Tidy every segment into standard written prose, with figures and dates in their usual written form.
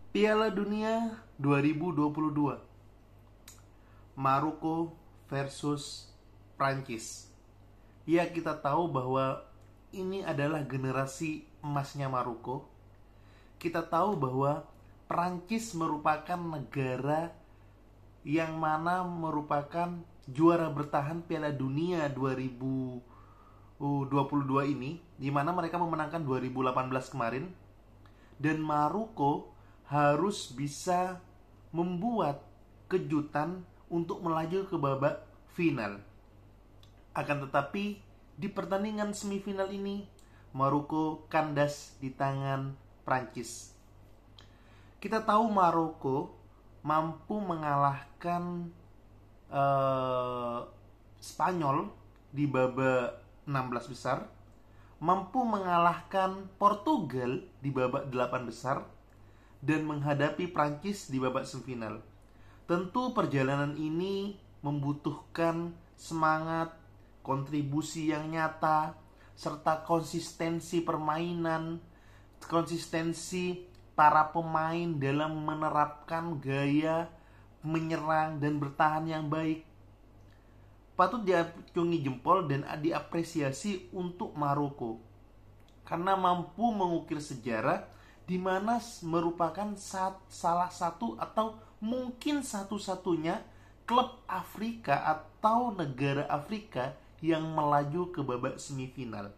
Piala Dunia 2022, Maroko versus Prancis. Ya, kita tahu bahwa ini adalah generasi emasnya Maroko. Kita tahu bahwa Prancis merupakan negara yang mana merupakan juara bertahan Piala Dunia 2022 ini, di mana mereka memenangkan 2018 kemarin. Dan Maroko harus bisa membuat kejutan untuk melaju ke babak final. Akan tetapi di pertandingan semifinal ini Maroko kandas di tangan Prancis. Kita tahu Maroko mampu mengalahkan Spanyol di babak 16 besar, mampu mengalahkan Portugal di babak 8 besar, dan menghadapi Prancis di babak semifinal. Tentu perjalanan ini membutuhkan semangat, kontribusi yang nyata, serta konsistensi permainan, konsistensi para pemain dalam menerapkan gaya menyerang dan bertahan yang baik. Patut diacungi jempol dan diapresiasi untuk Maroko karena mampu mengukir sejarah di mana merupakan salah satu atau mungkin satu-satunya klub Afrika atau negara Afrika yang melaju ke babak semifinal.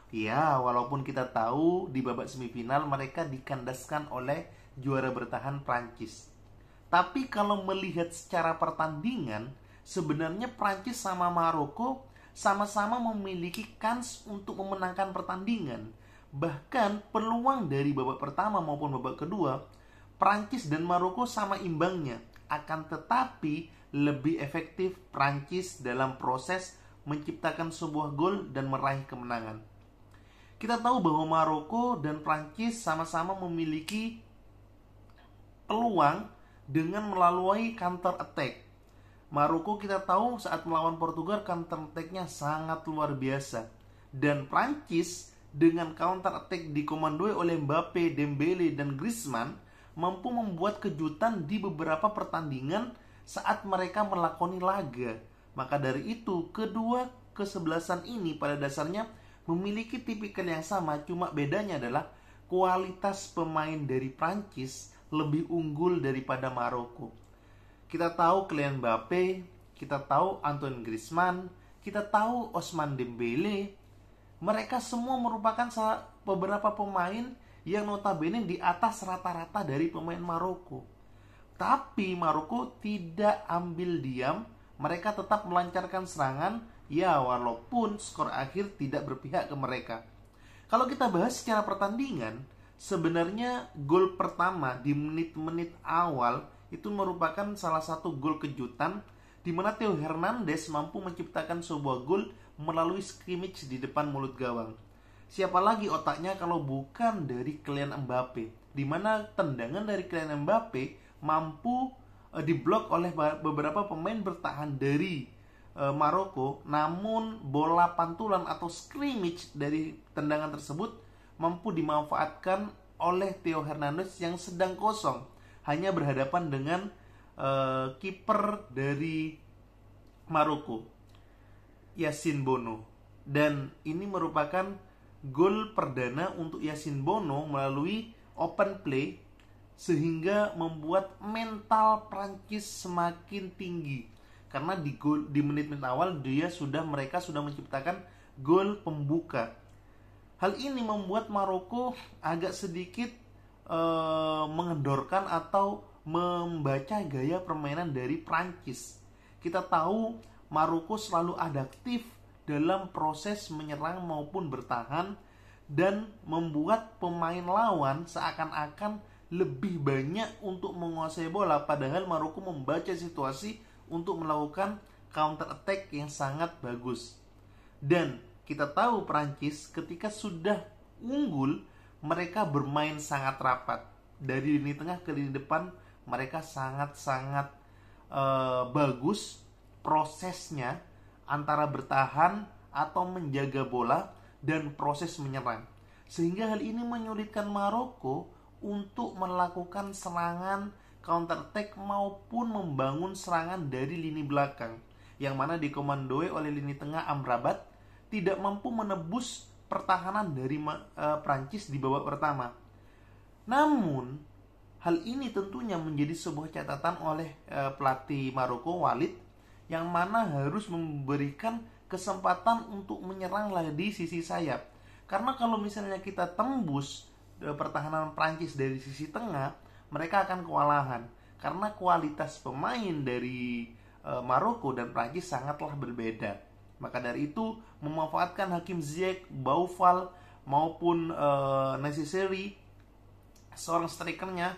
Ya, walaupun kita tahu di babak semifinal mereka dikandaskan oleh juara bertahan Prancis. Tapi kalau melihat secara pertandingan, sebenarnya Prancis sama Maroko sama-sama memiliki kans untuk memenangkan pertandingan. Bahkan peluang dari babak pertama maupun babak kedua, Prancis dan Maroko sama imbangnya. Akan tetapi lebih efektif Prancis dalam proses menciptakan sebuah gol dan meraih kemenangan. Kita tahu bahwa Maroko dan Prancis sama-sama memiliki peluang dengan melalui counter attack. Maroko kita tahu saat melawan Portugal counter attack-nya sangat luar biasa. Dan Prancis dengan counter attack dikomandoi oleh Mbappe, Dembele, dan Griezmann mampu membuat kejutan di beberapa pertandingan saat mereka melakoni laga. Maka dari itu, kedua kesebelasan ini pada dasarnya memiliki tipikal yang sama, cuma bedanya adalah kualitas pemain dari Prancis lebih unggul daripada Maroko. Kita tahu Kylian Mbappe, kita tahu Antoine Griezmann, kita tahu Ousmane Dembele. Mereka semua merupakan beberapa pemain yang notabene di atas rata-rata dari pemain Maroko. Tapi Maroko tidak ambil diam, mereka tetap melancarkan serangan, ya walaupun skor akhir tidak berpihak ke mereka. Kalau kita bahas secara pertandingan, sebenarnya gol pertama di menit-menit awal itu merupakan salah satu gol kejutan di mana Theo Hernandez mampu menciptakan sebuah gol melalui scrimmage di depan mulut gawang. Siapa lagi otaknya kalau bukan dari Kylian Mbappe, di mana tendangan dari Kylian Mbappe mampu diblok oleh beberapa pemain bertahan dari Maroko, namun bola pantulan atau scrimmage dari tendangan tersebut mampu dimanfaatkan oleh Theo Hernandez yang sedang kosong, hanya berhadapan dengan kiper dari Maroko, Yassine Bono. Dan ini merupakan gol perdana untuk Yassine Bono melalui open play, sehingga membuat mental Prancis semakin tinggi karena di menit-menit awal mereka sudah menciptakan gol pembuka. Hal ini membuat Maroko agak sedikit mengendorkan atau membaca gaya permainan dari Prancis. Kita tahu Maroko selalu adaptif dalam proses menyerang maupun bertahan dan membuat pemain lawan seakan-akan lebih banyak untuk menguasai bola, padahal Maroko membaca situasi untuk melakukan counter attack yang sangat bagus. Dan kita tahu Prancis ketika sudah unggul, mereka bermain sangat rapat. Dari lini tengah ke lini depan mereka sangat-sangat bagus prosesnya antara bertahan atau menjaga bola dan proses menyerang. Sehingga hal ini menyulitkan Maroko untuk melakukan serangan counter attack maupun membangun serangan dari lini belakang, yang mana dikomandoi oleh lini tengah Amrabat, tidak mampu menebus pertahanan dari Prancis di babak pertama. Namun hal ini tentunya menjadi sebuah catatan oleh pelatih Maroko Walid, yang mana harus memberikan kesempatan untuk menyeranglah di sisi sayap. Karena kalau misalnya kita tembus pertahanan Prancis dari sisi tengah, mereka akan kewalahan. Karena kualitas pemain dari Maroko dan Prancis sangatlah berbeda. Maka dari itu, memanfaatkan Hakim Ziyech, Boufal maupun Necessary, seorang strikernya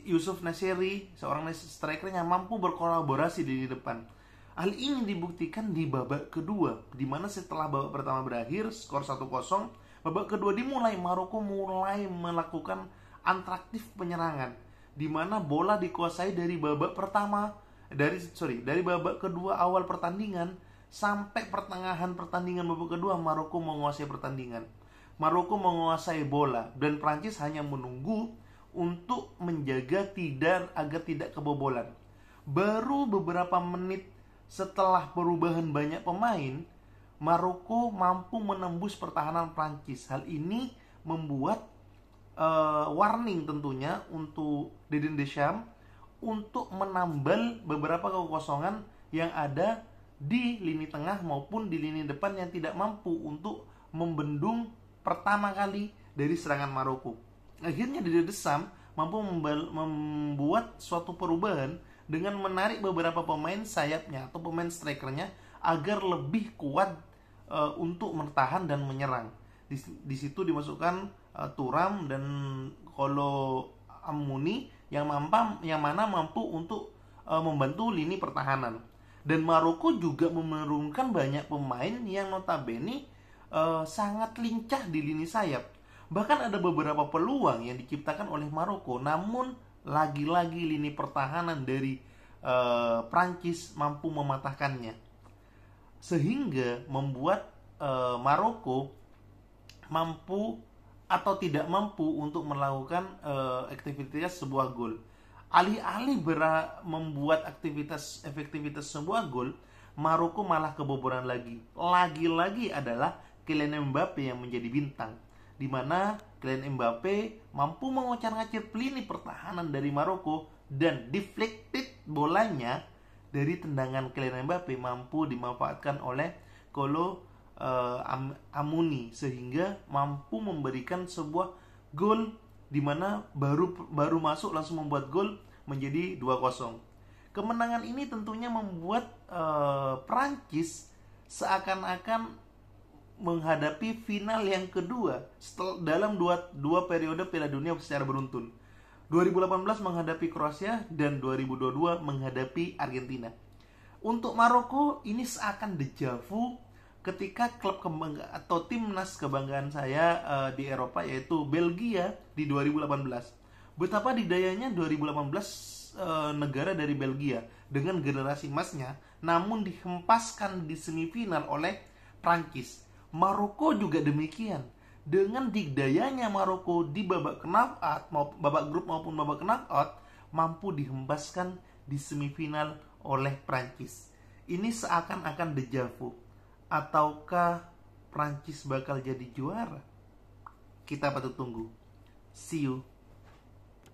Yusuf Nasseri, seorang strikernya mampu berkolaborasi di depan. Hal ini dibuktikan di babak kedua, di mana setelah babak pertama berakhir skor 1-0, babak kedua dimulai, Maroko mulai melakukan atraktif penyerangan, di mana bola dikuasai dari babak pertama, dari babak kedua awal pertandingan sampai pertengahan pertandingan babak kedua, Maroko menguasai pertandingan. Maroko menguasai bola dan Prancis hanya menunggu untuk menjaga agar tidak kebobolan. Baru beberapa menit setelah perubahan banyak pemain, Maroko mampu menembus pertahanan Prancis. Hal ini membuat warning tentunya untuk Didier Deschamps untuk menambal beberapa kekosongan yang ada di lini tengah maupun di lini depan yang tidak mampu untuk membendung pertama kali dari serangan Maroko. Akhirnya Didier Deschamps mampu membuat suatu perubahan dengan menarik beberapa pemain sayapnya atau pemain strikernya agar lebih kuat untuk bertahan dan menyerang. Di situ dimasukkan Thuram dan Kolo Muani yang mana mampu untuk membantu lini pertahanan. Dan Maroko juga menurunkan banyak pemain yang notabene sangat lincah di lini sayap. Bahkan ada beberapa peluang yang diciptakan oleh Maroko, namun lagi-lagi lini pertahanan dari Prancis mampu mematahkannya, sehingga membuat Maroko mampu atau tidak mampu untuk melakukan aktivitas sebuah gol. Alih-alih membuat efektivitas sebuah gol, Maroko malah kebobolan lagi. Lagi-lagi adalah Kylian Mbappe yang menjadi bintang, di mana Kylian Mbappe mampu mengocar-ngacir lini pertahanan dari Maroko, dan deflected bolanya dari tendangan Kylian Mbappe mampu dimanfaatkan oleh Kolo Muani, sehingga mampu memberikan sebuah gol di mana baru masuk langsung membuat gol menjadi 2-0. Kemenangan ini tentunya membuat Prancis seakan-akan menghadapi final yang kedua dalam dua periode Piala Dunia secara beruntun. 2018 menghadapi Kroasia dan 2022 menghadapi Argentina. Untuk Maroko ini seakan dejavu ketika klub kebanggaan atau timnas kebanggaan saya di Eropa, yaitu Belgia di 2018. Betapa didayanya 2018 negara dari Belgia dengan generasi emasnya, namun dihempaskan di semifinal oleh Prancis. Maroko juga demikian. Dengan didayanya Maroko di babak knockout, babak grup maupun babak knockout, mampu dihempaskan di semifinal oleh Prancis. Ini seakan-akan dejavu. Ataukah Prancis bakal jadi juara? Kita patut tunggu. See you